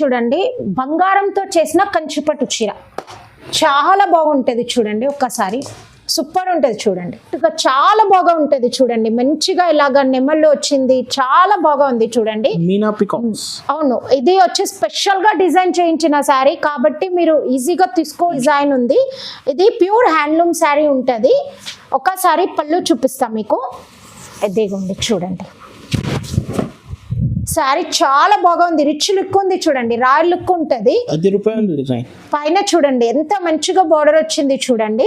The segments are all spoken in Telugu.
చూడండి బంగారంతో చేసిన కంచిపట్టు చీర చాలా బాగుంటది చూడండి. ఒక్కసారి సూపర్ ఉంటది చూడండి. ఇంకా చాలా బాగా ఉంటది చూడండి. మంచిగా ఇలాగా నెమల్లో వచ్చింది, చాలా బాగా ఉంది చూడండి. మీనా పికాక్స్. అవును, ఇది వచ్చి స్పెషల్ గా డిజైన్ చేయించిన శారీ కాబట్టి మీరు ఈజీగా తీసుకో. డిజైన్ ఉంది. ఇది ప్యూర్ హ్యాండ్లూమ్ శారీ ఉంటది. ఒకసారి పళ్ళు చూపిస్తా మీకు. ఇదిగోండి చూడండి, శారీ చాలా బాగా ఉంది. రిచ్ లుక్ ఉంది చూడండి, రాయల్ లుక్ ఉంటది. పైన చూడండి ఎంత మంచిగా బార్డర్ వచ్చింది చూడండి.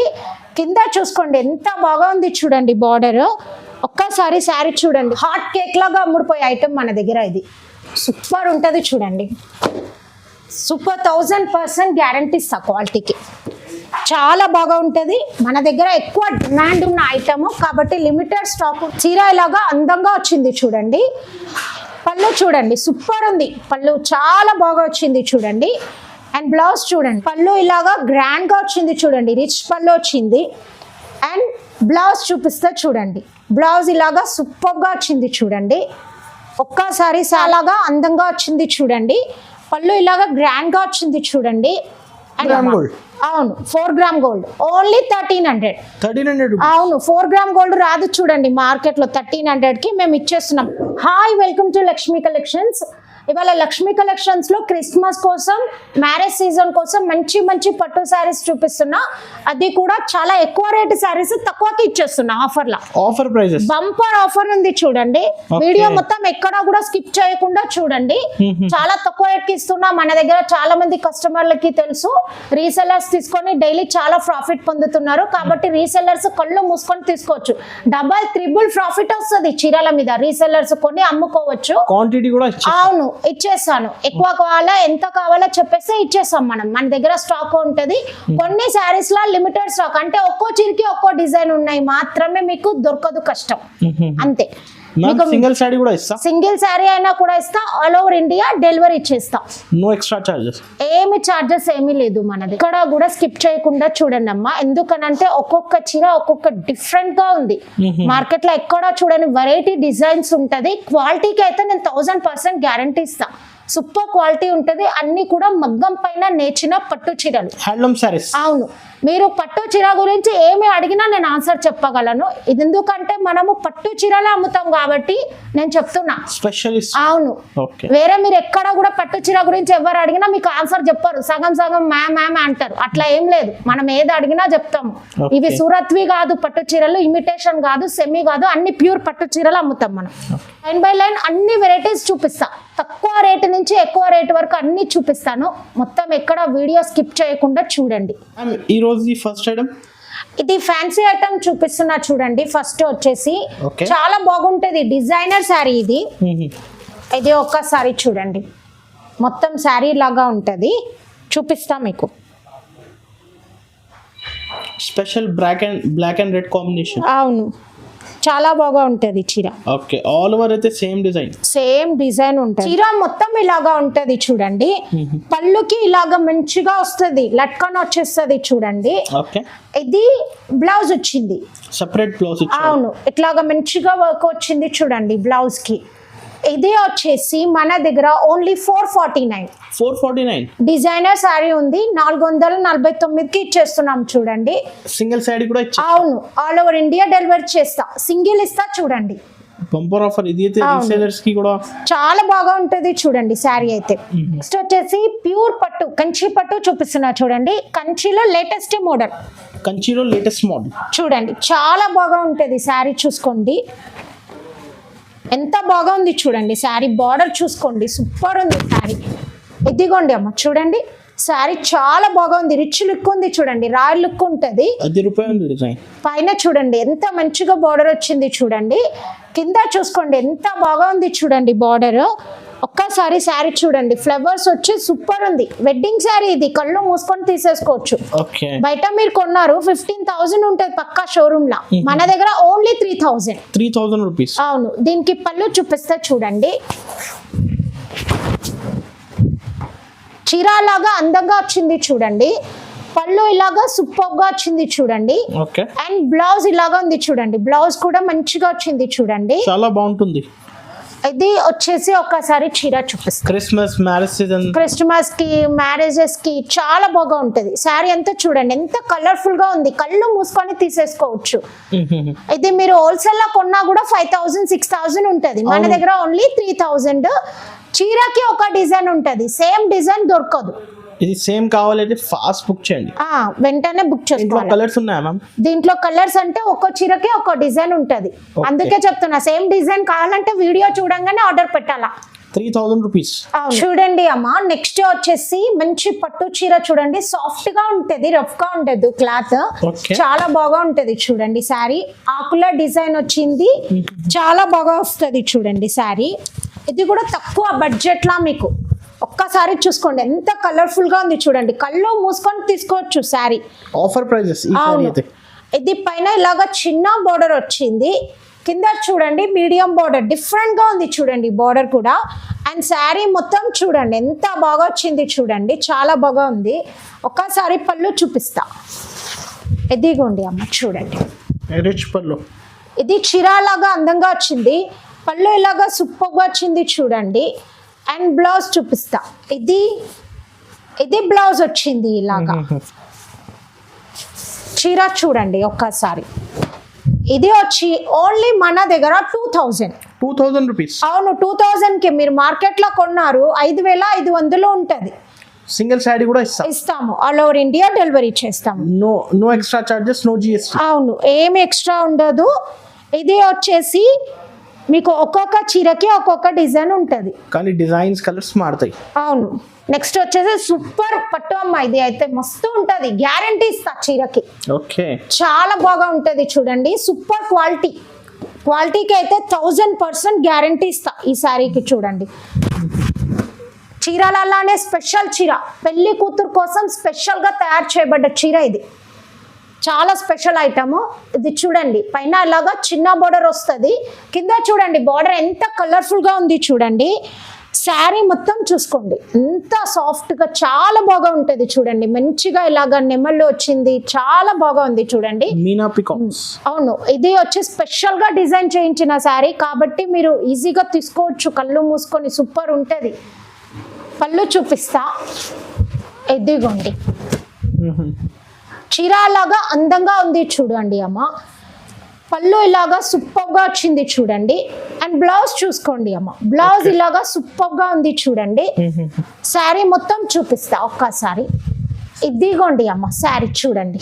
కింద చూసుకోండి ఎంత బాగా ఉంది చూడండి బార్డర్. ఒక్కసారి శారీ చూడండి, హాట్ కేక్ లాగా అమ్ముడిపోయే ఐటమ్ మన దగ్గర. ఇది సూపర్ ఉంటది చూడండి. సూపర్ 1000% గ్యారంటీ ఇస్తా క్వాలిటీకి. చాలా బాగా ఉంటది. మన దగ్గర ఎక్కువ డిమాండ్ ఉన్న ఐటమ్ కాబట్టి లిమిటెడ్ స్టాక్. చీర ఇలాగా అందంగా వచ్చింది చూడండి. పళ్ళు చూడండి సూపర్ ఉంది. పళ్ళు చాలా బాగా వచ్చింది చూడండి. అండ్ బ్లౌజ్ చూడండి, పళ్ళు ఇలాగా గ్రాండ్ గా వచ్చింది చూడండి. రిచ్ పళ్ళు వచ్చింది. అండ్ బ్లౌజ్ చూపిస్తే చూడండి, బ్లౌజ్ ఇలాగా సూపర్ గా వచ్చింది చూడండి. ఒక్కసారి చాలాగా అందంగా వచ్చింది చూడండి. పళ్ళు ఇలాగా గ్రాండ్ గా వచ్చింది చూడండి. అవును, 4 గ్రామ్ గోల్డ్ ఓన్లీ 1300. అవును, 4 గ్రామ్ గోల్డ్ రాదు చూడండి మార్కెట్ లో. 1300 కి మేము ఇచ్చేస్తున్నాం. Hi, welcome to Lakshmi collections. ఇవాళ లక్ష్మీ కలెక్షన్స్ లో క్రిస్మస్ కోసం, మ్యారేజ్ సీజన్ కోసం మంచి మంచి పట్టు శారీస్ చూపిస్తున్నా. అది కూడా చాలా ఎక్కువ రేటు శారీస్ తక్కువకి ఇచ్చేస్తున్నా ఆఫర్ ప్రైజెస్. బంపర్ ఆఫర్ ఉంది చూడండి. వీడియో మొత్తం ఎక్కడా కూడా స్కిప్ చేయకుండా చూడండి. చాలా తక్కువ రేట్కి ఇస్తున్నా. మన దగ్గర చాలా మంది కస్టమర్లకి తెలుసు, రీసెల్లర్స్ తీసుకొని డైలీ చాలా ప్రాఫిట్ పొందుతున్నారు. కాబట్టి రీసెల్లర్స్ కళ్ళు మూసుకొని తీసుకోవచ్చు. డబల్ ట్రిపుల్ ప్రాఫిట్ వస్తుంది చీరల మీద. రీసెల్లర్స్ కొని అమ్ముకోవచ్చు. క్వాంటిటీ కూడా అవును ఇచ్చేస్తాను. ఎక్కువ కావాలా ఎంత కావాలో చెప్పేస్తే ఇచ్చేస్తాం మనం. మన దగ్గర స్టాక్ ఉంటది. కొన్ని శారీస్ లా లిమిటెడ్ స్టాక్, అంటే ఒక్కో చీరకి ఒక్కో డిజైన్ ఉన్నాయి మాత్రమే, మీకు దొరకదు, కష్టం అంతే. సింగిల్ శారీ కూడా ఇస్తా, సింగిల్ శారీ అయినా కూడా ఇస్తా. ఆల్ ఓవర్ ఇండియా డెలివరీ ఇచ్చేస్తా. నో ఎక్స్ట్రా చార్జెస్, ఏమి చార్జెస్ ఏమీ లేదు మనది. ఇక్కడ కూడా స్కిప్ చేయకుండా చూడండి అమ్మా. ఎందుకనంటే ఒక్కొక్క చీర ఒక్కొక్క డిఫరెంట్ గా ఉంది. మార్కెట్ లో ఎక్కడా చూడని వెరైటీ డిజైన్స్ ఉంటది. క్వాలిటీకి అయితే నేను 1000% గ్యారంటీ ఇస్తా. సూపర్ క్వాలిటీ ఉంటది. అన్ని కూడా మగ్గం పైన నేర్చిన పట్టు చీరలు, హ్యాండ్లూమ్ సారీస్. అవును, మీరు పట్టు చీర గురించి ఏమి అడిగినా నేను ఆన్సర్ చెప్పగలను. ఇది ఎందుకంటే మనము పట్టు చీరలే అమ్ముతాం కాబట్టి నేను చెప్తున్నా. స్పెషలిస్ట్. అవును, వేరే మీరు ఎక్కడ కూడా పట్టు చీర గురించి ఎవరు అడిగినా మీకు ఆన్సర్ చెప్పారు. సగం సగం మ్యామ్ అంటారు. అట్లా ఏం లేదు, మనం ఏది అడిగినా చెప్తాము. ఇవి సూరత్వి కాదు పట్టు చీరలు, ఇమిటేషన్ కాదు, సెమీ కాదు, అన్ని ప్యూర్ పట్టు చీరలు అమ్ముతాం మనం. లైన్ బై లైన్ అన్ని వెరైటీస్ చూపిస్తా. తక్కువ రేటు నుంచి ఎక్కువ రేటు వరకు అన్ని చూపిస్తాను. మొత్తం ఎక్కడ వీడియో స్కిప్ చేయకుండా చూడండి. ఈ రోజు ఫస్ట్ ఐటమ్, ఇది ఫ్యాన్సీ ఐటమ్ చూపిస్తున్నా చూడండి. ఫస్ట్ వచ్చేసి చాలా బాగుంటది డిజైనర్ శారీ. ఇది ఒక్కసారి చూడండి, మొత్తం శారీ లాగా ఉంటది. చూపిస్తా మీకు. Special black and red combination. అవును, చాలా బాగా ఉంటది చీర. ఓకే, ఆల్ ఓవర్ అయితే సేమ్ డిజైన్ ఉంటది. చీర మొత్తం ఇలాగా ఉంటది చూడండి. పళ్ళుకి ఇలాగా మంచిగా వస్తది, లట్కన్ వచ్చేస్తది చూడండి. ఇది బ్లౌజ్ వచ్చింది, సెపరేట్ బ్లౌజ్. అవును, ఇట్లాగా మంచిగా వర్క్ వచ్చింది చూడండి బ్లౌజ్ కి. ఇది వచ్చేసి మన దగ్గర ఓన్లీ 449 డిజైనర్ శారీ ఉంది. 449కి ఇచ్చేస్తున్నాం చూడండి. సింగిల్ శారీ కూడా ఇచ్చా. అవును, ఆల్ ఓవర్ ఇండియా డెలివరీ చేస్తా. సింగిల్ ఇస్తా చూడండి. Bumper offer. ఇది అయితే రీసెలర్స్ కి కూడా చాలా బాగా ఉంటది చూడండి శారీ అయితే. నెక్స్ట్ వచ్చేసి ప్యూర్ పట్టు, కంచి పట్టు చూపిస్తున్నా చూడండి. కంచిలో లేటెస్ట్ మోడల్ చూడండి. చాలా బాగా ఉంటది శారీ. చూసుకోండి ఎంత బాగా ఉంది చూడండి శారీ. బార్డర్ చూసుకోండి, సూపర్ ఉంది శారీ. ఇదిగోండి అమ్మ చూడండి, శారీ చాలా బాగా ఉంది. రిచ్ లుక్ ఉంది చూడండి, రాయల్ లుక్ ఉంటది. పైన చూడండి ఎంత మంచిగా బార్డర్ వచ్చింది చూడండి. కింద చూసుకోండి ఎంత బాగా ఉంది చూడండి బార్డర్. ఒక్కసారి శారీ చూడండి, ఫ్లవర్స్ వచ్చి సూపర్ ఉంది. వెడ్డింగ్ శారీ ఇది, కళ్ళు మూసుకొని తీసేసుకోవచ్చు. బయట మీరు కొన్నారు 15,000 ఉంటది పక్కా షోరూమ్ లా. మన దగ్గర ఓన్లీ 3,000 రూపీస్. అవును, దీనికి పళ్ళు చూపిస్తే చూడండి. చీర లాగా అందంగా వచ్చింది చూడండి. పళ్ళు ఇలాగా సూపర్ గా వచ్చింది చూడండి. అండ్ బ్లౌజ్ ఇలాగా ఉంది చూడండి. బ్లౌజ్ కూడా మంచిగా వచ్చింది చూడండి. చాలా బాగుంటుంది. ఇది వచ్చేసి ఒకసారి చీర చూపిస్తాను. క్రిస్మస్ మ్యారేజ్ సీజన్, క్రిస్మస్ కి, మ్యారేజెస్ కి చాలా బాగా ఉంటది. శారీ అంతా చూడండి ఎంత కలర్ఫుల్ గా ఉంది, కళ్ళు మూసుకొని తీసేసుకోవచ్చు. ఇది మీరు హోల్సేల్ లో కొన్నా కూడా 5,000 6,000 ఉంటది, మన దగ్గర ఓన్లీ 3,000. చీరకి ఒక డిజైన్ ఉంటది, సేమ్ డిజైన్ దొరకదు. ఇది సేమ్ కావాలంటే ఫాస్ట్ బుక్ చేయండి, వెంటనే బుక్ చేసుకోవాలి. కలర్స్ ఉన్నాయా మ్యామ్? దీంట్లో కలర్స్ అంటే ఒక్కో చీరకి ఒక డిజైన్ ఉంటది, అందుకే చెప్తున్నా సేమ్ డిజైన్ కావాలంటే వీడియో చూడంగానే ఆర్డర్ పెట్టాలా. 3,000 రూపీస్. చూడండి అమ్మా, నెక్స్ట్ వచ్చేసి మంచి పట్టు చీర చూడండి, సాఫ్ట్ గా ఉంటది, రఫ్ గా ఉంటది క్లాత్, చాలా బాగా ఉంటది. చూడండి శారీ ఆకుల డిజైన్ వచ్చింది, చాలా బాగా వస్తుంది. చూడండి శారీ ఇది కూడా తక్కువ బడ్జెట్ లా మీకు ఒక్కసారి చూసుకోండి ఎంత కలర్ఫుల్ గా ఉంది. చూడండి కళ్ళు మూసుకొని తీసుకోవచ్చు శారీ, ఆఫర్ ప్రైజెస్. ఇది పైన ఇలాగా చిన్న బోర్డర్ వచ్చింది, కింద చూడండి మీడియం బోర్డర్, డిఫరెంట్ గా ఉంది చూడండి బోర్డర్ కూడా. అండ్ శారీ మొత్తం చూడండి ఎంత బాగా వచ్చింది, చూడండి చాలా బాగా ఉంది. ఒక్కసారి పళ్ళు చూపిస్తా, ఎదిగోండి అమ్మ చూడండి, రిచ్ పళ్ళు. ఇది చీరలాగా అందంగా వచ్చింది, పళ్ళు ఇలాగా సూపర్ గా వచ్చింది చూడండి. అండ్ బ్లౌజ్ చూపిస్తా, ఇది బ్లౌజ్ వచ్చింది ఇలాగా. చీర చూడండి ఒక్కసారి, ఇది వచ్చి ఓన్లీ మన దగ్గర 2,000 రూపీస్. అవును 2,000 కి మీరు మార్కెట్ లో కొన్నారు 5,500 ఉంటది. సింగిల్ శారీ కూడా ఇస్తాము, ఆల్ ఓవర్ ఇండియా డెలివరీ చేస్తాము. No extra charges, no GST. అవును ఏమి ఎక్స్ట్రా ఉండదు. ఇది వచ్చేసి మీకు ఒక్కొక్క చీరకి ఒక్కొక్క డిజైన్ ఉంటది, కానీ డిజైన్స్ కలర్స్ మారుతాయి. అవును నెక్స్ట్ వచ్చేసి సూపర్ పట్టు అమ్మ, ఇది అయితే మస్తు ఉంటది, గ్యారంటీ ఇస్తా చీరకి. ఓకే చాలా బాగా ఉంటది చూడండి, సూపర్ క్వాలిటీకి అయితే 1000% గ్యారంటీ ఇస్తా ఈ శారీకి. చూడండి చీరలలానే స్పెషల్ చీర, పెళ్లి కూతురు కోసం స్పెషల్ గా తయారు చేయబడ్డ చీర ఇది, చాలా స్పెషల్ ఐటమ్. ఇది చూడండి పైన ఇలాగా చిన్న బోర్డర్ వస్తుంది, కింద చూడండి బోర్డర్ ఎంత కలర్ఫుల్ గా ఉంది చూడండి. శారీ మొత్తం చూసుకోండి ఎంత సాఫ్ట్ గా చాలా బాగా ఉంటది చూడండి, మంచిగా ఇలాగా నెమళ్ళు వచ్చింది, చాలా బాగా ఉంది చూడండి. మీనా పికాక్స్. అవును ఇది వచ్చి స్పెషల్ గా డిజైన్ చేయించిన శారీ కాబట్టి మీరు ఈజీగా తీసుకోవచ్చు, కళ్ళు మూసుకొని సూపర్ ఉంటది. పళ్ళు చూపిస్తా, ఎదిగోండి చీర లాగా అందంగా ఉంది చూడండి అమ్మ, పళ్ళు ఇలాగా సూపర్ గా వచ్చింది చూడండి. అండ్ బ్లౌజ్ చూసుకోండి అమ్మ, బ్లౌజ్ ఇలాగా సూపర్ గా ఉంది చూడండి. శారీ మొత్తం చూపిస్తా ఒక్కసారి, ఇదిగోండి అమ్మ శారీ చూడండి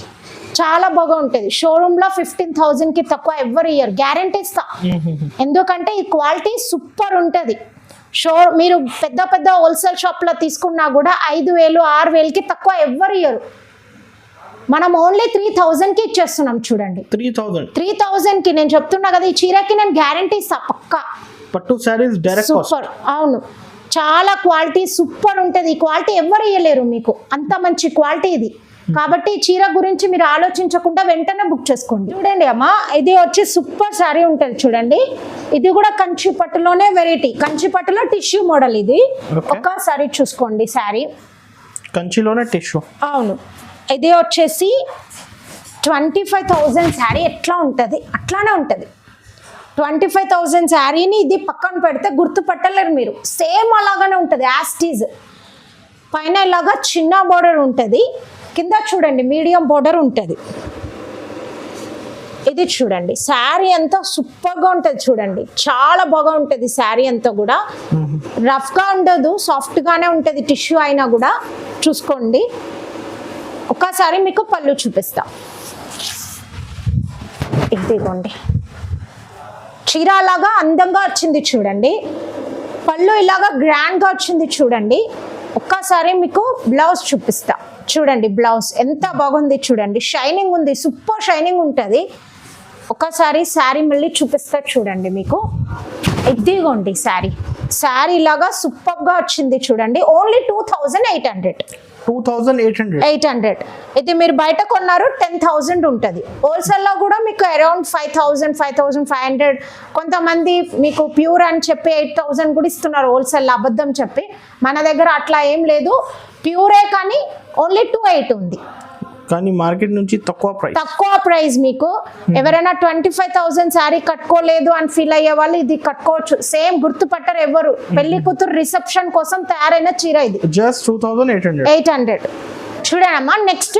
చాలా బాగా ఉంటుంది. షోరూమ్ లో 15,000 కి తక్కువ ఎవరి ఇయర్, గ్యారంటీ ఇస్తా, ఎందుకంటే ఈ క్వాలిటీ సూపర్ ఉంటది. మీరు పెద్ద హోల్సేల్ షాప్ లో తీసుకున్నా కూడా 5,000 6,000కి తక్కువ ఎవరి ఇయర్, మనం ఓన్లీ 3,000 కి ఇచ్చేస్తున్నాం చూడండి. 3,000 కి నేను చెప్తున్నా కదా, ఈ చీరకి నేను గ్యారంటీ ఇస్తా పక్కా. పట్టు సారీస్ డైరెక్ట్ సూపర్, అవును చాలా క్వాలిటీ సూపర్ ఉంటది, ఈ క్వాలిటీ ఎవరు ఇయ్యలేరు మీకు, అంత మంచి క్వాలిటీ ఇది. కాబట్టి ఈ చీర గురించి మీరు ఆలోచించకుండా వెంటనే బుక్ చేసుకోండి. చూడండి అమ్మా ఇది వచ్చి సూపర్ శారీ ఉంటది చూడండి, ఇది కూడా కంచి పట్టులోనే వెరైటీ, కంచి పట్టులో టిష్యూ మోడల్. ఇది ఒక్కసారి చూసుకోండి శారీ కంచిలోనే టిష్యూ. అవును ఇది వచ్చేసి 25,000 శారీ ఎట్లా ఉంటుంది అట్లానే ఉంటుంది. 25,000 శారీని ఇది పక్కన పెడితే గుర్తుపట్టలేరు మీరు, సేమ్ అలాగానే ఉంటుంది యాస్టీజ్. పైన ఇలాగా చిన్న బోర్డర్ ఉంటుంది, కింద చూడండి మీడియం బోర్డర్ ఉంటుంది. ఇది చూడండి శారీ అంతా సూపర్గా ఉంటుంది చూడండి, చాలా బాగా ఉంటుంది శారీ అంతా కూడా, రఫ్గా ఉండదు సాఫ్ట్గానే ఉంటుంది, టిష్యూ అయినా కూడా. చూసుకోండి ఒకసారి మీకు పళ్ళు చూపిస్తా, ఇదిగోండి చీర లాగా అందంగా వచ్చింది చూడండి, పళ్ళు ఇలాగా గ్రాండ్గా వచ్చింది చూడండి. ఒక్కసారి మీకు బ్లౌజ్ చూపిస్తా చూడండి, బ్లౌజ్ ఎంత బాగుంది చూడండి, షైనింగ్ ఉంది, సూపర్ షైనింగ్ ఉంటుంది. ఒకసారి శారీ మళ్ళీ చూపిస్తా చూడండి మీకు, ఇదిగోండి శారీ లాగా సూపర్గా వచ్చింది చూడండి, ఓన్లీ 2,800. ఇది మీరు బయట కొన్నారు 10,000 ఉంటుంది, హోల్సేల్లో కూడా మీకు అరౌండ్ 5,000 5,500. కొంతమంది మీకు ప్యూర్ అని చెప్పి 8,000 కూడా ఇస్తున్నారు హోల్సేల్లో, అబద్ధం చెప్పి. మన దగ్గర అట్లా ఏం లేదు, ప్యూరే కానీ ఓన్లీ 2,800 ఉంది. కానీ మార్కెట్ నుంచి తక్కువ ప్రైస్ మీకు ఎవరైనా 25,000 శారీ కట్టుకోలేదు అని ఫీల్ అయ్యే వాళ్ళు ఇది కట్టుకోవచ్చు. సేమ్ గుర్తుపట్టరు ఎవరు. పెళ్లి కూతురు రిసెప్షన్ కోసం తయారైన చీర ఇది. జస్ట్ 2,800. చూడండి అమ్మా. నెక్స్ట్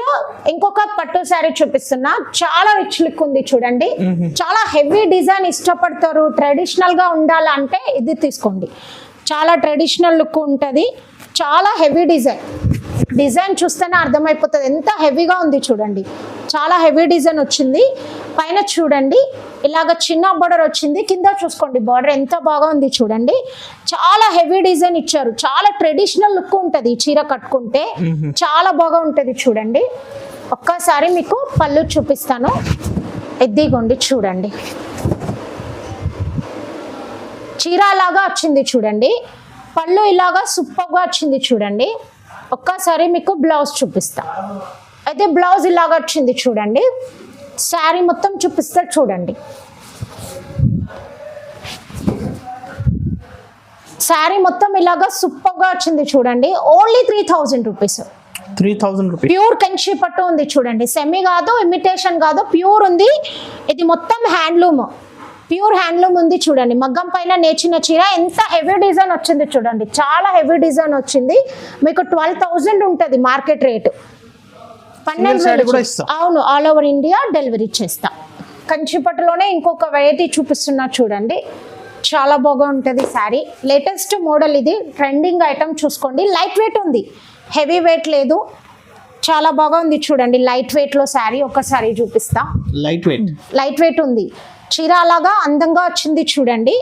ఇంకొక పట్టు శారీ చూపిస్తున్నా. చాలా రిచ్ లుక్ ఉంది చూడండి. చాలా హెవీ డిజైన్ ఇష్టపడతారు, ట్రెడిషనల్ గా ఉండాలంటే ఇది తీసుకోండి. చాలా ట్రెడిషనల్ లుక్ ఉంటుంది. చాలా హెవీ డిజైన్ చూస్తేనే అర్థమైపోతుంది ఎంత హెవీగా ఉంది చూడండి. చాలా హెవీ డిజైన్ వచ్చింది. పైన చూడండి ఇలాగ చిన్న బార్డర్ వచ్చింది. కింద చూసుకోండి బార్డర్ ఎంత బాగా ఉంది చూడండి. చాలా హెవీ డిజైన్ ఇచ్చారు. చాలా ట్రెడిషనల్ లుక్ ఉంటుంది. ఈ చీర కట్టుకుంటే చాలా బాగా ఉంటుంది చూడండి. ఒక్కసారి మీకు పళ్ళు చూపిస్తాను. ఎద్దిగోండి చూడండి. చీర లాగా వచ్చింది చూడండి. పళ్ళు ఇలాగా సూపర్గా వచ్చింది చూడండి. ఒక్కసారి మీకు బ్లౌజ్ చూపిస్తా. అయితే బ్లౌజ్ ఇలాగా వచ్చింది చూడండి. శారీ మొత్తం చూపిస్తా చూడండి. శారీ మొత్తం ఇలాగా సూపర్గా వచ్చింది చూడండి. Only 3,000 rupees. 3,000 rupees. Pure Kanchi పట్టు ఉంది చూడండి. సెమీ కాదు, ఇమిటేషన్ కాదు, ప్యూర్ ఉంది. ఇది మొత్తం హ్యాండ్లూమ్, ప్యూర్ హ్యాండ్లూమ్ ఉంది చూడండి. మగ్గం పైన నేర్చిన చీర. ఎంత హెవీ డిజైన్ వచ్చింది చూడండి. చాలా హెవీ డిజైన్ వచ్చింది. మీకు 12,000 ఉంటుంది మార్కెట్ రేటు. 12,000. అవును, ఆల్ ఓవర్ ఇండియా డెలివరీ చేస్తా. కంచిపట్టులోనే ఇంకొక వెరైటీ చూపిస్తున్నా చూడండి. చాలా బాగా ఉంటుంది శారీ. లేటెస్ట్ మోడల్ ఇది. ట్రెండింగ్ ఐటమ్ చూసుకోండి. లైట్ వెయిట్ ఉంది, హెవీ వెయిట్ లేదు. చాలా బాగా ఉంది చూడండి. లైట్ వెయిట్ లో శారీ. ఒకసారి చూపిస్తా. లైట్ వెయిట్ ఉంది. చీర అలాగా అందంగా వచ్చింది చూడండి.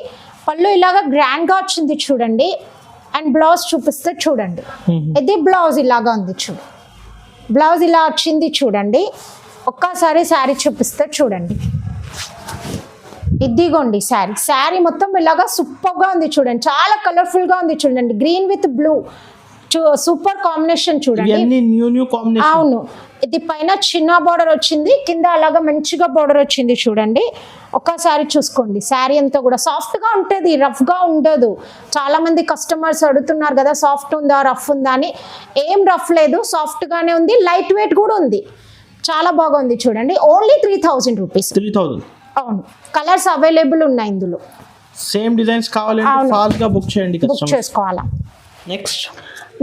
పళ్ళు ఇలాగా గ్రాండ్ గా వచ్చింది చూడండి. అండ్ బ్లౌజ్ చూపిస్తే చూడండి. ఇది బ్లౌజ్ ఇలాగా ఉంది చూడు. బ్లౌజ్ ఇలా వచ్చింది చూడండి. ఒక్కసారి శారీ చూపిస్తే చూడండి. ఇదిగోండి శారీ. శారీ మొత్తం ఇలాగా సూపర్గా ఉంది చూడండి. చాలా కలర్ఫుల్ గా ఉంది చూడండి. Green with blue super combination చూడండి. అవును, ఇది పైన చిన్న బార్డర్ వచ్చింది, కింద అలాగా మంచిగా బార్డర్ వచ్చింది చూడండి. ఒక్కసారి చూసుకోండి. శారీ అంతా కూడా సాఫ్ట్ గా ఉంటుంది, రఫ్ గా ఉండదు. చాలా మంది కస్టమర్స్ అడుగుతున్నారు కదా సాఫ్ట్ ఉందా రఫ్ ఉందా అని. ఏం రఫ్ లేదు, సాఫ్ట్ గానే ఉంది. లైట్ వెయిట్ కూడా ఉంది. చాలా బాగుంది చూడండి. Only 3,000 rupees. అవును, కలర్స్ అవైలబుల్ ఉన్నాయి ఇందులో. సేమ్ డిజైన్స్ కావాలంటే ఫాస్ట్ గా బుక్ చేయండి, బుక్ చేసుకోవాలా.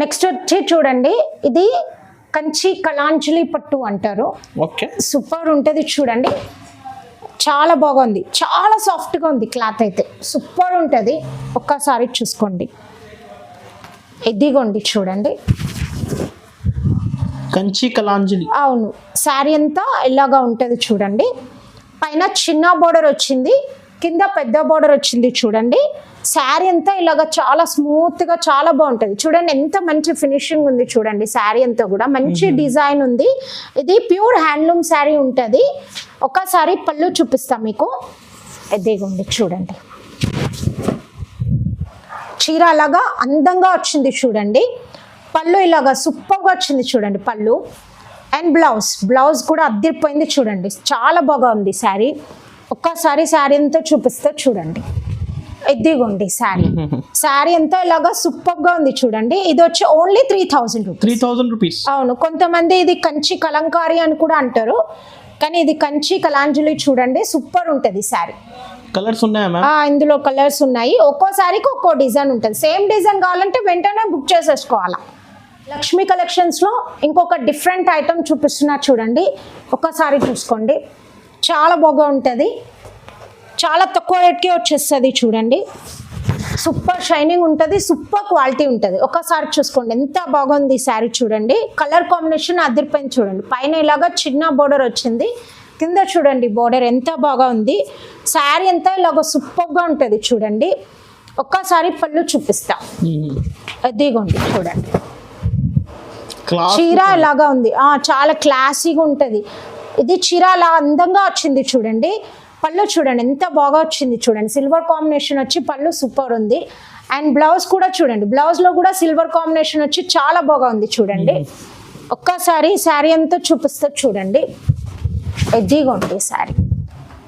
నెక్స్ట్ వచ్చి చూడండి. ఇది కంచి కలాంజలి పట్టు అంటారు. సూపర్ ఉంటుంది చూడండి. చాలా బాగుంది. చాలా సాఫ్ట్గా ఉంది. క్లాత్ అయితే సూపర్ ఉంటుంది. ఒక్కసారి చూసుకోండి. ఇదిగోండి చూడండి. కంచి కలాంజలి. అవును, శారీ అంతా ఇలాగా ఉంటుంది చూడండి. పైన చిన్న బార్డర్ వచ్చింది, కింద పెద్ద బార్డర్ వచ్చింది చూడండి. శారీ అంతా ఇలాగ చాలా స్మూత్ గా చాలా బాగుంటుంది చూడండి. ఎంత మంచి ఫినిషింగ్ ఉంది చూడండి. శారీ అంతా కూడా మంచి డిజైన్ ఉంది. ఇది ప్యూర్ హ్యాండ్లూమ్ శారీ ఉంటుంది. ఒకసారి పళ్ళు చూపిస్తాం మీకు. ఎదిగోండి చూడండి. చీర అలాగా అందంగా వచ్చింది చూడండి. పళ్ళు ఇలాగా సూపర్గా వచ్చింది చూడండి పళ్ళు. అండ్ బ్లౌజ్ కూడా అద్దరిపోయింది చూడండి. చాలా బాగా ఉంది శారీ. ఒక్కసారి శారీ అంతా చూపిస్తే చూడండి. ఇదిగోండి శారీ. శారీ అంతా ఇలాగా సూపర్ గా ఉంది చూడండి. ఇది వచ్చి ఓన్లీ 3,000 రూపీస్. అవును, కొంతమంది ఇది కంచి కలంకారీ అని కూడా అంటారు, కానీ ఇది కంచి కలాంజలి చూడండి. సూపర్ ఉంటుంది శారీ. కలర్స్ ఉన్నాయా? ఇందులో కలర్స్ ఉన్నాయి. ఒక్కో శారీకి ఒక్కో డిజైన్ ఉంటుంది. సేమ్ డిజైన్ కావాలంటే వెంటనే బుక్ చేసేసుకోవాలా. లక్ష్మీ కలెక్షన్స్ లో ఇంకొక డిఫరెంట్ ఐటమ్ చూపిస్తున్నా చూడండి. ఒకసారి చూసుకోండి. చాలా బాగా ఉంటుంది. చాలా తక్కువ రేట్కే వచ్చేస్తుంది చూడండి. సూపర్ షైనింగ్ ఉంటుంది, సూపర్ క్వాలిటీ ఉంటుంది. ఒకసారి చూసుకోండి ఎంత బాగుంది శారీ చూడండి. కలర్ కాంబినేషన్ అదిరిపోయింది చూడండి. పైన ఇలాగా చిన్న బోర్డర్ వచ్చింది, కింద చూడండి బోర్డర్ ఎంత బాగా ఉంది. శారీ అంతా ఇలాగ సూపర్గా ఉంటుంది చూడండి. ఒక్కసారి పళ్ళు చూపిస్తా. అదిగోండి చూడండి. చీర ఇలాగా ఉంది. చాలా క్లాసీగా ఉంటుంది. ఇది చీర అలా అందంగా వచ్చింది చూడండి. పళ్ళు చూడండి ఎంత బాగా వచ్చింది చూడండి. సిల్వర్ కాంబినేషన్ వచ్చి పళ్ళు సూపర్ ఉంది. అండ్ బ్లౌజ్ కూడా చూడండి. బ్లౌజ్లో కూడా సిల్వర్ కాంబినేషన్ వచ్చి చాలా బాగా ఉంది చూడండి. ఒక్కసారి శారీ అంతా చూపిస్తే చూడండి. ఎదిగోండి శారీ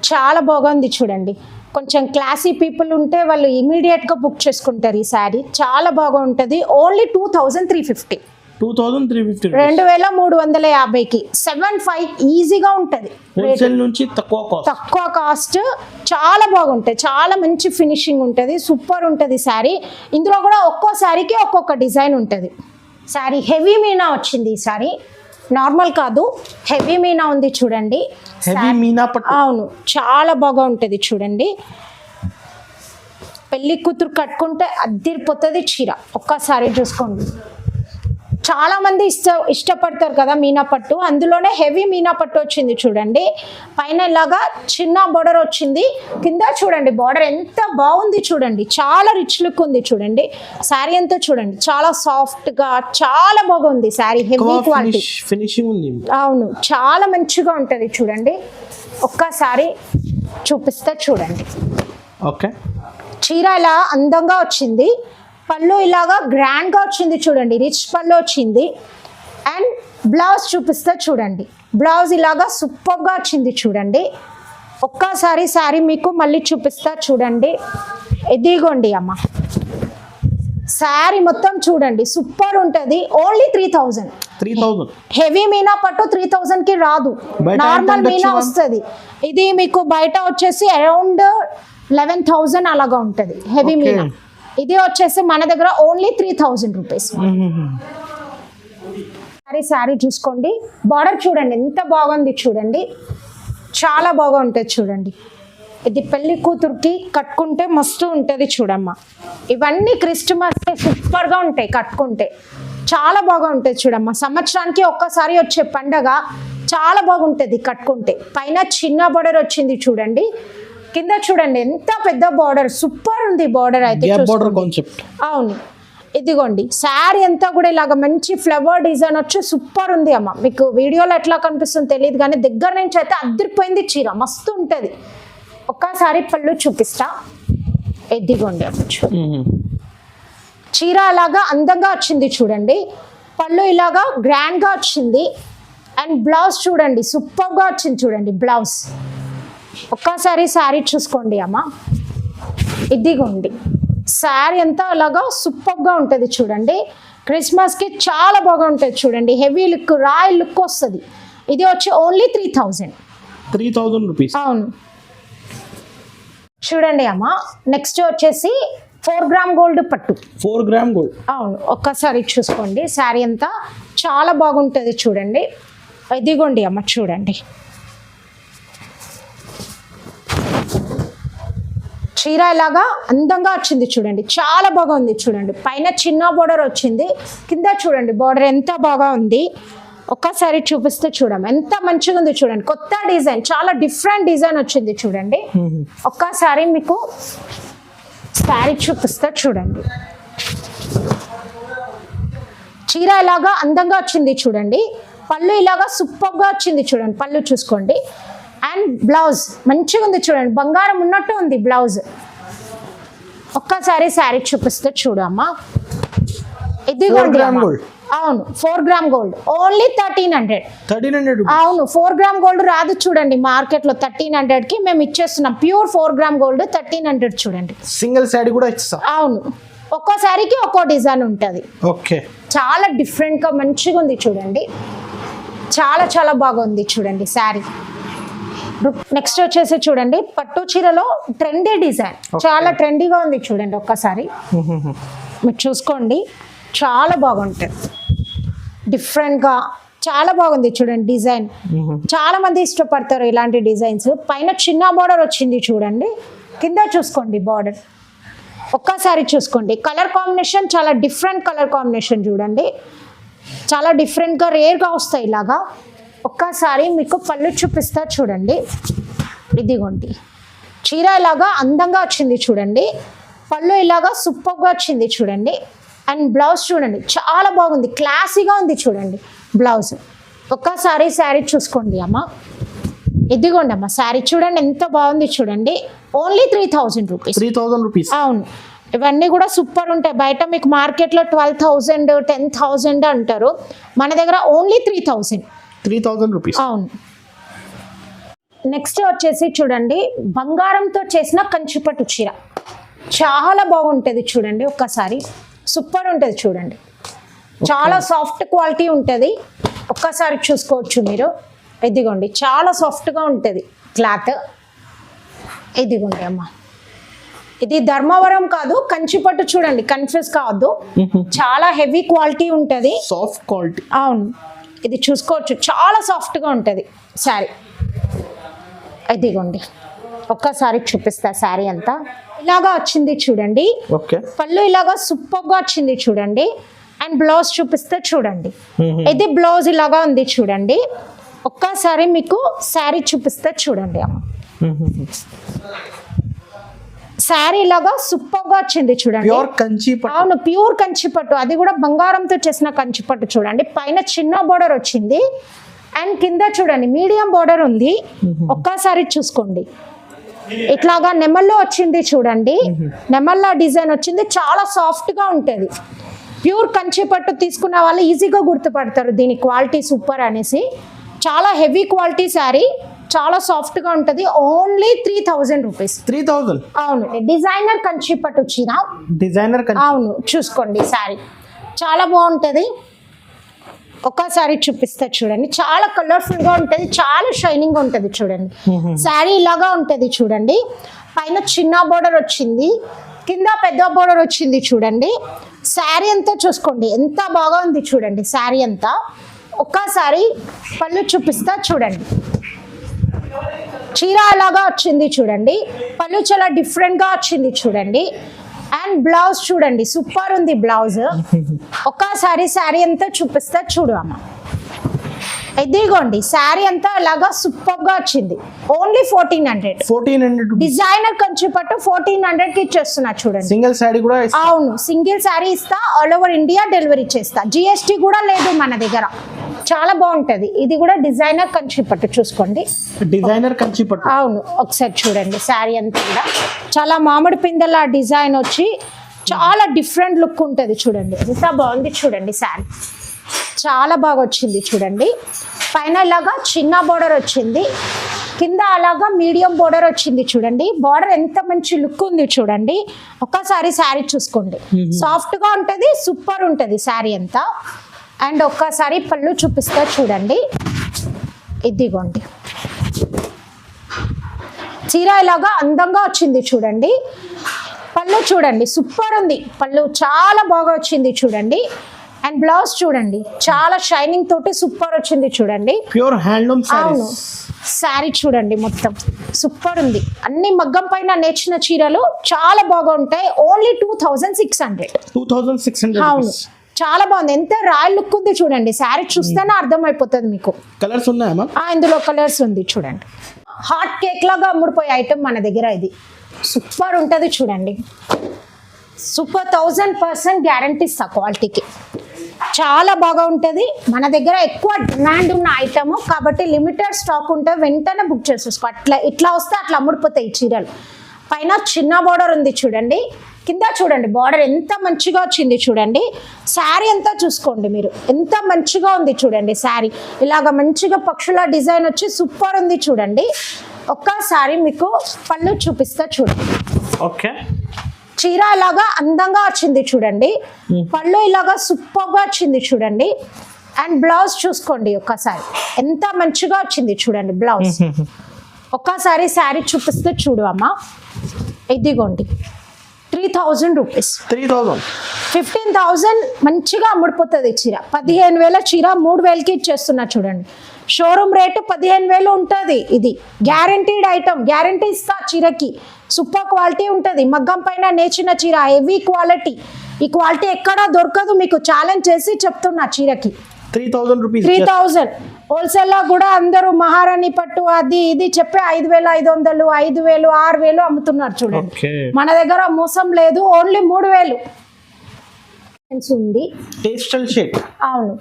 చాలా బాగుంది చూడండి. కొంచెం క్లాసీ పీపుల్ ఉంటే వాళ్ళు ఇమీడియట్గా బుక్ చేసుకుంటారు ఈ శారీ. చాలా బాగా ఉంటుంది. ఓన్లీ 2,350. 2350. 2350కి 75 ఈజీగా ఉంటుంది. హోల్సేల్ నుంచి తక్కువ కాస్ట్, చాలా బాగుంటాయి, చాలా మంచి ఫినిషింగ్ ఉంటుంది, సూపర్ ఉంటుంది శారీ. ఇందులో కూడా ఒక్కో శారీకి ఒక్కొక్క డిజైన్ ఉంటుంది. శారీ హెవీ మీనా వచ్చింది, ఈ శారీ నార్మల్ కాదు, హెవీ మీనా ఉంది చూడండి. హెవీ మీనా పట్టు. అవును, చాలా బాగా ఉంటుంది చూడండి. పెళ్లి కూతురు కట్టుకుంటే అద్దిరిపోతుంది చీర. ఒక్కసారి చూసుకోండి. చాలా మంది ఇష్టపడతారు కదా మీనా పట్టు, అందులోనే హెవీ మీనా పట్టు వచ్చింది చూడండి. పైన ఇలాగా చిన్న బోర్డర్ వచ్చింది, కింద చూడండి బార్డర్ ఎంత బాగుంది చూడండి, చాలా రిచ్ లుక్ ఉంది చూడండి. శారీ అంతా చూడండి, చాలా సాఫ్ట్ గా చాలా బాగుంది శారీ, హెవీ క్వాలిటీ ఫినిషింగ్ ఉంది. అవును, చాలా మంచిగా ఉంటుంది చూడండి. ఒక్కసారి చూపిస్తా చూడండి. ఓకే, చీర ఇలా అందంగా వచ్చింది, పళ్ళు ఇలాగా గ్రాండ్ గా వచ్చింది చూడండి, రిచ్ పళ్ళు వచ్చింది. అండ్ బ్లౌజ్ చూపిస్తా చూడండి, బ్లౌజ్ ఇలాగా సూపర్ గా వచ్చింది చూడండి. ఒక్కసారి శారీ మీకు మళ్ళీ చూపిస్తా చూడండి. ఎదిగోండి అమ్మ, శారీ మొత్తం చూడండి, సూపర్ ఉంటుంది. ఓన్లీ 3000. హెవీ మీనా పట్టు 3000కి రాదు, నార్మల్ మీనా వస్తుంది. ఇది మీకు బయట వచ్చేసి అరౌండ్ 11,000 అలాగా ఉంటుంది హెవీ మీనా. ఇది వచ్చేసి మన దగ్గర ఓన్లీ 3000 రూపీస్. శారీ చూసుకోండి, బార్డర్ చూడండి ఎంత బాగుంది చూడండి, చాలా బాగా ఉంటుంది చూడండి. ఇది పెళ్లి కూతురుకి కట్టుకుంటే మస్తు ఉంటుంది చూడమ్మా. ఇవన్నీ క్రిస్టమస్ సూపర్గా ఉంటాయి కట్టుకుంటే, చాలా బాగా ఉంటుంది చూడమ్మా. సంవత్సరానికి ఒక్కసారి వచ్చే పండగ, చాలా బాగుంటుంది కట్టుకుంటే. పైన చిన్న బార్డర్ వచ్చింది చూడండి, కింద చూడండి ఎంత పెద్ద బార్డర్, సూపర్ ఉంది బార్డర్ అయితే. అవును, ఇదిగోండి శారీ అంతా కూడా ఇలాగ మంచి ఫ్లవర్ డిజైన్ వచ్చి సూపర్ ఉంది అమ్మ. మీకు వీడియోలో ఎట్లా కనిపిస్తుందో తెలియదు కానీ దగ్గర నుంచి అయితే అద్దరిపోయింది చీర, మస్తు ఉంటుంది. ఒక్కసారి పళ్ళు చూపిస్తా, ఎదిగోండి అమ్మ. చీర అలాగా అందంగా వచ్చింది చూడండి, పళ్ళు ఇలాగా గ్రాండ్ గా వచ్చింది. అండ్ బ్లౌజ్ చూడండి సూపర్ గా వచ్చింది చూడండి బ్లౌజ్. ఒక్కసారి శారీ చూసుకోండి అమ్మ, ఇదిగోండి శారీ అంతా అలాగా సూపర్గా ఉంటుంది చూడండి. క్రిస్మస్కి చాలా బాగా ఉంటుంది చూడండి, హెవీ లుక్, రాయల్ లుక్ వస్తుంది. ఇది వచ్చి ఓన్లీ 3000 రూపీస్. అవును, చూడండి అమ్మ. నెక్స్ట్ వచ్చేసి 4 గ్రామ్ గోల్డ్ పట్టు. 4 గ్రామ్ గోల్డ్. అవును, ఒక్కసారి చూసుకోండి శారీ అంతా చాలా బాగుంటుంది చూడండి. ఇదిగోండి అమ్మ చూడండి, చీర ఇలాగా అందంగా వచ్చింది చూడండి, చాలా బాగా ఉంది చూడండి. పైన చిన్న బోర్డర్ వచ్చింది, కింద చూడండి బోర్డర్ ఎంత బాగా ఉంది. ఒక్కసారి చూపిస్తే చూడమ్మ ఎంత మంచిగా ఉంది చూడండి. కొత్త డిజైన్, చాలా డిఫరెంట్ డిజైన్ వచ్చింది చూడండి. ఒక్కసారి మీకు శారీ చూపిస్తే చూడండి, చీర ఇలాగా అందంగా వచ్చింది చూడండి. పళ్ళు ఇలాగా సూపర్గా వచ్చింది చూడండి, పళ్ళు చూసుకోండి. అండ్ బ్లౌజ్ మంచిగా ఉంది చూడండి, బంగారం ఉన్నట్టు ఉంది బ్లౌజ్. ఒక్కసారి శారీ చూపిస్తే చూడమ్మా, ఇదిగోండి. అవును, 4 గ్రామ్ గోల్డ్ ఓన్లీ 1300. అవును, 4 గ్రామ్ గోల్డ్ రాదు చూడండి మార్కెట్లో. 1300కి మేము ఇచ్చేస్తున్నాం, ప్యూర్ 4 గ్రామ్ గోల్డ్ 1300 చూడండి. సింగిల్ శారీ కూడా ఇస్తాం. అవును, ఒక్కో శారీకి ఒక్కో డిజైన్ ఉంటుంది. ఓకే, చాలా డిఫరెంట్ గా మంచిగా ఉంది చూడండి, చాలా చాలా బాగుంది చూడండి శారీ. నెక్స్ట్ వచ్చేసి చూడండి పట్టు చీరలో ట్రెండీ డిజైన్, చాలా ట్రెండీగా ఉంది చూడండి. ఒక్కసారి మీరు చూసుకోండి, చాలా బాగుంటుంది, డిఫరెంట్గా చాలా బాగుంది చూడండి డిజైన్. చాలా మంది ఇష్టపడతారు ఇలాంటి డిజైన్స్. పైన చిన్న బార్డర్ వచ్చింది చూడండి, కింద చూసుకోండి బార్డర్. ఒక్కసారి చూసుకోండి కలర్ కాంబినేషన్, చాలా డిఫరెంట్ కలర్ కాంబినేషన్ చూడండి, చాలా డిఫరెంట్గా రేర్గా వస్తాయి ఇలాగా. ఒక్కసారి మీకు పళ్ళు చూపిస్తా చూడండి, ఇదిగోండి చీర ఇలాగా అందంగా వచ్చింది చూడండి, పళ్ళు ఇలాగా సూపర్గా వచ్చింది చూడండి. అండ్ బ్లౌజ్ చూడండి చాలా బాగుంది, క్లాసీగా ఉంది చూడండి బ్లౌజ్. ఒక్కసారి శారీ చూసుకోండి అమ్మ, ఇదిగోండి అమ్మ శారీ చూడండి ఎంత బాగుంది చూడండి. Only 3000 rupees. అవును, ఇవన్నీ కూడా సూపర్ ఉంటాయి. బయట మీకు మార్కెట్లో 12,000 10,000 అంటారు, మన దగ్గర ఓన్లీ 3000 రూపీస్. అవును. నెక్స్ట్ వచ్చేసి చూడండి బంగారంతో చేసిన కంచిపట్టు చీర, చాలా బాగుంటుంది చూడండి. ఒక్కసారి సూపర్ ఉంటుంది చూడండి, చాలా సాఫ్ట్ క్వాలిటీ ఉంటుంది. ఒక్కసారి చూసుకోవచ్చు మీరు. ఇదిగోండి చాలా సాఫ్ట్గా ఉంటుంది క్లాత్. ఇదిగోండి అమ్మ, ఇది ధర్మవరం కాదు, కంచిపట్టు. చూడండి, కన్ఫ్యూజ్ కావద్దు. చాలా హెవీ క్వాలిటీ ఉంటుంది, సాఫ్ట్ క్వాలిటీ. అవును, ఇది చూసుకోవచ్చు, చాలా సాఫ్ట్గా ఉంటుంది శారీ. ఇదిగోండి ఒక్కసారి చూపిస్తా. శారీ అంతా ఇలాగా వచ్చింది చూడండి. ఓకే, పళ్ళు ఇలాగా సూపర్గా వచ్చింది చూడండి. అండ్ బ్లౌజ్ చూపిస్తే చూడండి, ఇది బ్లౌజ్ ఇలాగా ఉంది చూడండి. ఒక్కసారి మీకు శారీ చూపిస్తే చూడండి అమ్మ. శారీ ఇలాగా సూపర్గా వచ్చింది చూడండి. ప్యూర్ కంచిపట్టు. అవును, ప్యూర్ కంచిపట్టు, అది కూడా బంగారంతో చేసిన కంచిపట్టు చూడండి. పైన చిన్న బోర్డర్ వచ్చింది అండ్ కింద చూడండి మీడియం బోర్డర్ ఉంది. ఒక్కసారి చూసుకోండి, ఇట్లాగా నెమల్లో వచ్చింది చూడండి. నెమల్లా డిజైన్ వచ్చింది, చాలా సాఫ్ట్గా ఉంటుంది. ప్యూర్ కంచిపట్టు తీసుకున్న వాళ్ళు ఈజీగా గుర్తుపడతారు దీని క్వాలిటీ సూపర్ అనేసి. చాలా హెవీ క్వాలిటీ శారీ, చాలా సాఫ్ట్గా ఉంటుంది. Only 3000 rupees. 3000. అవును, డిజైనర్ కంచిపట్టు చీర. డిజైనర్ అవును, చూసుకోండి శారీ చాలా బాగుంటుంది. ఒక్కసారి చూపిస్తా చూడండి, చాలా కలర్ఫుల్గా ఉంటుంది, చాలా షైనింగ్ ఉంటుంది చూడండి. శారీ ఇలాగా ఉంటుంది చూడండి. పైన చిన్న బోర్డర్ వచ్చింది, కింద పెద్ద బోర్డర్ వచ్చింది చూడండి. శారీ అంతా చూసుకోండి, ఎంత బాగా ఉంది చూడండి శారీ అంతా. ఒక్కసారి పళ్ళు చూపిస్తా చూడండి. చీర అలాగా వచ్చింది చూడండి, పళ్ళు చాలా డిఫరెంట్గా వచ్చింది చూడండి. అండ్ బ్లౌజ్ చూడండి, సూపర్ ఉంది బ్లౌజ్. ఒక్కసారి శారీ అంతా చూపిస్తా చూడు అమ్మ. ఇదిగోండి శారీ అంతా అలాగా సూపర్గా వచ్చింది. ఓన్లీ 1400. డిజైనర్ కంచిపట్టు 1400కి ఇచ్చేస్తున్నా చూడండి. సింగిల్ శారీ కూడా. అవును, సింగిల్ శారీ ఇస్తా, ఆల్ ఓవర్ ఇండియా డెలివరీ చేస్తా. GST కూడా లేదు మన దగ్గర. చాలా బాగుంటుంది. ఇది కూడా డిజైనర్ కంచిపట్టు, చూసుకోండి. డిజైనర్ కంచిపట్టు. అవును, ఒకసారి చూడండి శారీ అంతా కూడా చాలా మామిడి పిందెల డిజైన్ వచ్చి చాలా డిఫరెంట్ లుక్ ఉంటుంది చూడండి. ఎంత బాగుంది చూడండి శారీ, చాలా బాగా వచ్చింది చూడండి. పైన ఇలాగా చిన్న బోర్డర్ వచ్చింది, కింద అలాగా మీడియం బోర్డర్ వచ్చింది చూడండి. బోర్డర్ ఎంత మంచి లుక్ ఉంది చూడండి. ఒక్కసారి శారీ చూసుకోండి, సాఫ్ట్గా ఉంటుంది, సూపర్ ఉంటుంది శారీ అంతా. అండ్ ఒక్కసారి పళ్ళు చూపిస్తా చూడండి. ఇదిగోండి చీర ఇలాగా అందంగా వచ్చింది చూడండి. పళ్ళు చూడండి, సూపర్ ఉంది పళ్ళు, చాలా బాగా వచ్చింది చూడండి. అండ్ బ్లౌజ్ చూడండి, చాలా షైనింగ్ తోటి సూపర్ వచ్చింది చూడండి. Pure handloom. అవును, శారీ చూడండి మొత్తం సూపర్ ఉంది. అన్ని మగ్గం పైన నేర్చిన చీరలు చాలా బాగా ఉంటాయి. ఓన్లీ 2600. 2600. అవును, చాలా బాగుంది. ఎంత రాయల్ లుక్ ఉంది చూడండి. శారీ చూస్తేనే అర్థమైపోతుంది మీకు. కలర్స్ ఉన్నాయా? ఇందులో కలర్స్ ఉంది చూడండి. హాట్ కేక్ లాగా అమ్ముడిపోయే ఐటమ్ మన దగ్గర. ఇది సూపర్ ఉంటుంది చూడండి. సూపర్ 1000% గ్యారంటీ ఇస్తా క్వాలిటీకి. చాలా బాగా ఉంటుంది. మన దగ్గర ఎక్కువ డిమాండ్ ఉన్న ఐటమ్ కాబట్టి లిమిటెడ్ స్టాక్ ఉంటే వెంటనే బుక్ చేసేసుకో. ఇట్లా వస్తే అట్లా అమ్ముడిపోతాయి చీరలు. పైన చిన్న బార్డర్ ఉంది చూడండి, కింద చూడండి బార్డర్ ఎంత మంచిగా వచ్చింది చూడండి. శారీ అంతా చూసుకోండి మీరు, ఎంత మంచిగా ఉంది చూడండి శారీ. ఇలాగ మంచిగా పక్షుల డిజైన్ వచ్చి సూపర్ ఉంది చూడండి. ఒక్కసారి మీకు పళ్ళు చూపిస్తా చూడండి. ఓకే, చీర ఇలాగా అందంగా వచ్చింది చూడండి. పళ్ళు ఇలాగా సూపర్గా వచ్చింది చూడండి. అండ్ బ్లౌజ్ చూసుకోండి ఒక్కసారి, ఎంత మంచిగా వచ్చింది చూడండి బ్లౌజ్. ఒక్కసారి శారీ చూపిస్తే చూడు అమ్మ. ఇదిగోండి 3000 రూపీస్. 3000. 15,000 మంచిగా అమ్ముడిపోతుంది చీర. 15,000 చీర 3,000కి ఇచ్చేస్తున్నా చూడండి. షోరూమ్ రేటు 15,000 ఉంటుంది. ఇది గ్యారంటీడ్ ఐటమ్, గ్యారంటీ ఇస్తా చీరకి. సూపర్ క్వాలిటీ ఉంటుంది, మగ్గం పైన నేర్చిన చీర, హెవీ క్వాలిటీ. ఈ క్వాలిటీ ఎక్కడా దొరకదు మీకు, ఛాలెంజ్ చేసి చెప్తున్నా చీరకి. 3000 రూపీస్. 3000. హోల్సేల్లో కూడా అందరూ మహారాణి పట్టు అది ఇది చెప్పి 5,500, 5,000, 6,000 అమ్ముతున్నారు చూడండి. మన దగ్గర మోసం లేదు, ఓన్లీ 3,000 ఉంది. Pastel shade. అవును,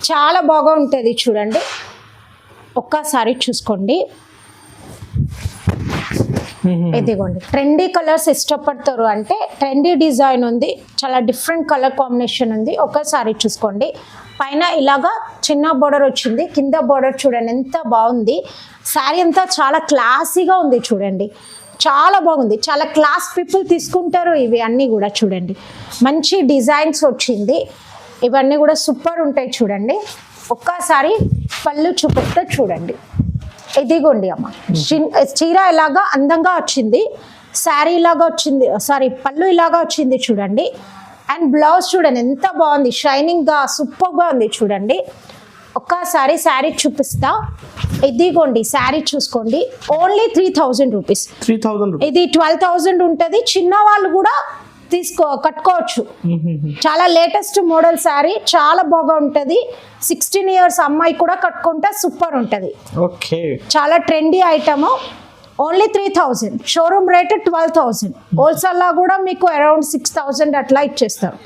చాలా బాగా ఉంటుంది చూడండి. ఒక్కసారి చూసుకోండి. ఇదిగోండి, ట్రెండీ కలర్స్ ఇష్టపడతారు అంటే ట్రెండీ డిజైన్ ఉంది, చాలా డిఫరెంట్ కలర్ కాంబినేషన్ ఉంది. ఒకసారి చూసుకోండి. పైన ఇలాగా చిన్న బోర్డర్ వచ్చింది, కింద బోర్డర్ చూడండి ఎంత బాగుంది. శారీ అంతా చాలా క్లాసీగా ఉంది చూడండి, చాలా బాగుంది. చాలా క్లాస్ పీపుల్ తీసుకుంటారు ఇవి అన్నీ కూడా చూడండి. మంచి డిజైన్స్ వచ్చింది. ఇవన్నీ కూడా సూపర్ ఉంటాయి చూడండి. ఒక్కసారి పళ్ళు చూపిస్తే చూడండి. ఇదిగోండి అమ్మ, చీర ఇలాగా అందంగా వచ్చింది, శారీ ఇలాగా వచ్చింది, సారీ పళ్ళు ఇలాగా వచ్చింది చూడండి. అండ్ బ్లౌజ్ చూడండి ఎంత బాగుంది, షైనింగ్గా సూపర్గా ఉంది చూడండి. ఒక్కసారి శారీ చూపిస్తా. ఇదిగోండి శారీ చూసుకోండి, ఓన్లీ 3000 రూపీస్. 3000. ఇది 12,000 ఉంటుంది. చిన్న వాళ్ళు కూడా కట్టుకోవచ్చు. చాలా లేటెస్ట్ మోడల్ శారీ, చాలా బాగా ఉంటుంది. 16 ఇయర్స్ అమ్మాయి కూడా కట్టుకుంటే సూపర్ ఉంటుంది. ఓకే, చాలా trendy item. Only 3000. Showroom rate 12,000. Wholesale లా కూడా మీకు అరౌండ్ 6,000 అట్లా ఇచ్చేస్తారు.